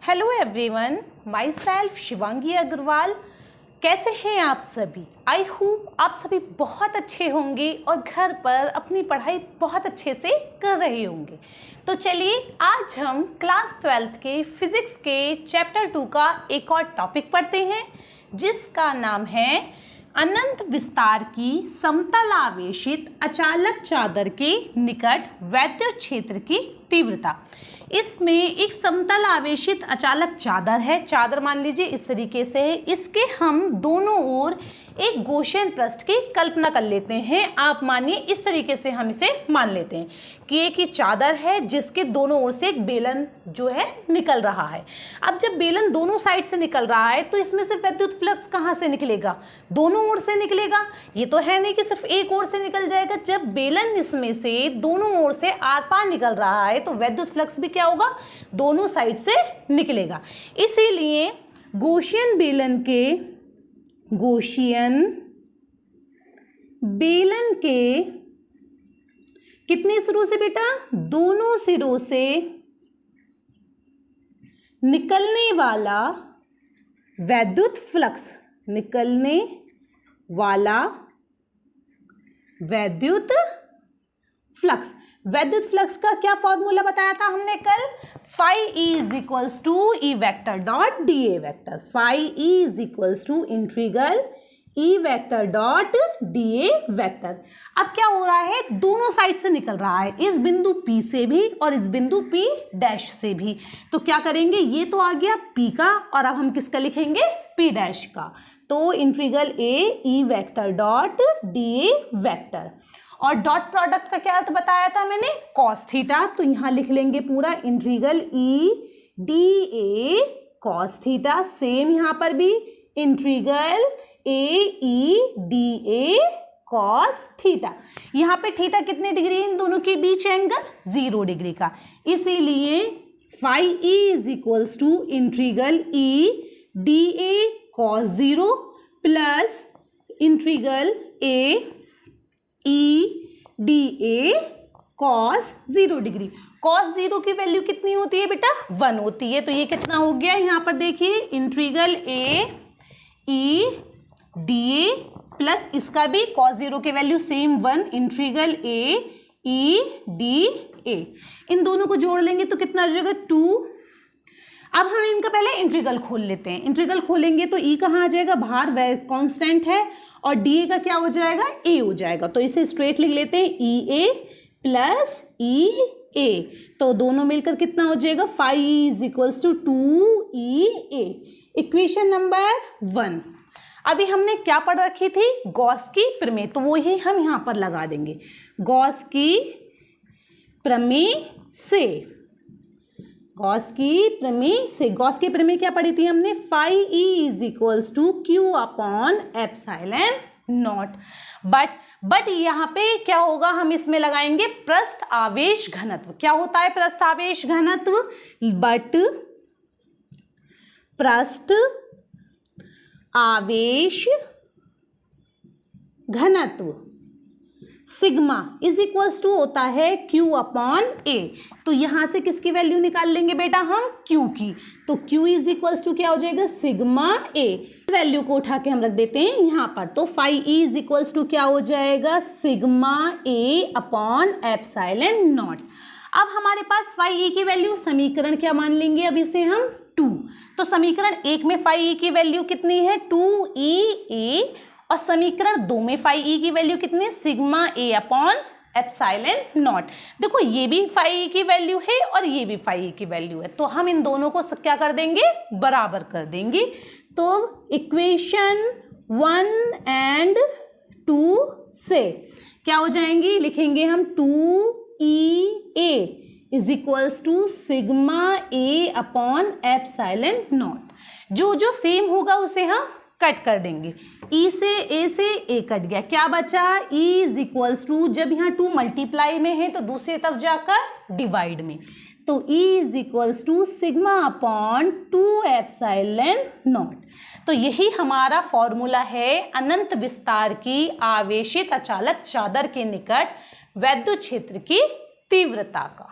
Hello everyone, myself Shivangi Agarwal. कैसे हैं आप सभी? आई होप आप सभी बहुत अच्छे होंगे और घर पर अपनी पढ़ाई बहुत अच्छे से कर रहे होंगे। तो चलिए आज हम क्लास 12th के फिजिक्स के चैप्टर 2 का एक और टॉपिक पढ़ते हैं, जिसका नाम है अनंत विस्तार की समतल आवेशित अचालक चादर के निकट वैद्युत क्षेत्र की तीव्रता। इसमें एक समतल आवेशित अचालक चादर है। चादर मान लीजिए इस तरीके से है। इसके हम दोनों ओर एक गॉसियन पृष्ठ की कल्पना कर लेते हैं। आप मानिए इस तरीके से हम इसे मान लेते हैं कि एक ही चादर है जिसके दोनों ओर से एक बेलन जो है निकल रहा है। अब जब बेलन दोनों साइड से निकल रहा है तो इसमें से विद्युत फ्लक्स कहाँ से निकलेगा? दोनों ओर से निकलेगा। ये तो है नहीं कि सिर्फ एक ओर से निकल जाएगा। जब बेलन इसमें से दोनों ओर से आर पार निकल रहा है तो विद्युत फ्लक्स भी क्या होगा? दोनों साइड से निकलेगा। इसीलिए गॉसियन बेलन के कितने सिरों से बेटा? दोनों सिरों से निकलने वाला वैद्युत फ्लक्स, वैद्युत फ्लक्स का क्या फॉर्मूला बताया था हमने कल? phi E is equals to E vector dot dA vector. phi E is equals to integral E vector dot dA vector. अब क्या हो रहा है? दोनों साइड से निकल रहा है, इस बिंदु P से भी और इस बिंदु P डैश से भी। तो क्या करेंगे? ये तो आ गया P का और अब हम किसका लिखेंगे? P डैश का। तो integral A E vector dot dA vector। और डॉट प्रोडक्ट का क्या अर्थ बताया था मैंने? Cos theta. तो यहाँ लिख लेंगे पूरा integral E dA cos theta. Same यहाँ पर भी integral A E dA cos theta. यहाँ पे थीटा कितने डिग्री इन दोनों के बीच एंगल? 0 डिग्री का। इसीलिए phi E is equals to integral E dA cos 0 plus integral A E dA cos 0 degree. cos 0 की वैल्यू कितनी होती है बेटा? 1 होती है। तो ये कितना हो गया? यहाँ पर देखिए integral A E dA plus इसका भी cos 0 की value same 1 integral A E dA। इन दोनों को जोड़ लेंगे तो कितना हो जाएगा? 2। अब हम इनका पहले इंटीग्रल खोल लेते हैं। इंटीग्रल खोलेंगे तो E कहाँ आ जाएगा? बाहर कांस्टेंट है और dA का क्या हो जाएगा? A हो जाएगा। तो इसे स्ट्रेट लिख लेते हैं EA प्लस EA। तो दोनों मिलकर कितना हो जाएगा? phi E is equals to 2EA। Equation number 1। अभी हमने क्या पढ़ रखी थी? गॉस की प्रमेय। तो वो ही हम यहाँ पर लगा देंगे। गॉस की प्रमेय से गॉस की प्रमेय क्या पढ़ी थी हमने? phi E is equals to Q upon epsilon not. But यहाँ पे क्या होगा? हम इसमें लगाएंगे पृष्ठ आवेश घनत्व। क्या होता है पृष्ठ आवेश घनत्व? बट पृष्ठ आवेश घनत्व सिग्मा इज इक्वल्स टू होता है Q अपॉन A। तो यहां से किसकी वैल्यू निकाल लेंगे बेटा? हम Q की। तो Q इज इक्वल्स टू क्या हो जाएगा? Sigma A। वैल्यू को उठा के हम रख देते हैं यहां पर। तो phi E is equals to क्या हो जाएगा? Sigma A upon epsilon naught. अब हमारे पास phi E की वैल्यू, समीकरण क्या मान लेंगे अब इसे हम? 2। तो समीकरण 1 में phi E की वैल्यू कितनी है? 2EA। और समीकरण 2 में phi E की वैल्यू कितनी है? Sigma A upon epsilon not. देखो ये भी phi E की वैल्यू है और ये भी phi E की वैल्यू है। तो हम इन दोनों को क्या कर देंगे? बराबर कर देंगे। तो इक्वेशन 1 एंड 2 से क्या हो जाएंगी? लिखेंगे हम 2EA is equals to sigma A upon epsilon naught. जो सेम होगा उसे हम कट कर देंगे। E से A कट गया, क्या बचा? E इज इक्वल्स टू, जब यहाँ 2 मल्टीप्लाई में है तो दूसरी तरफ जाकर डिवाइड में। तो E is equals to sigma upon 2 epsilon naught. तो यही हमारा फॉर्मूला है अनंत विस्तार की आवेशित अचालक चादर के निकट वैद्युत क्षेत्र की तीव्रता का।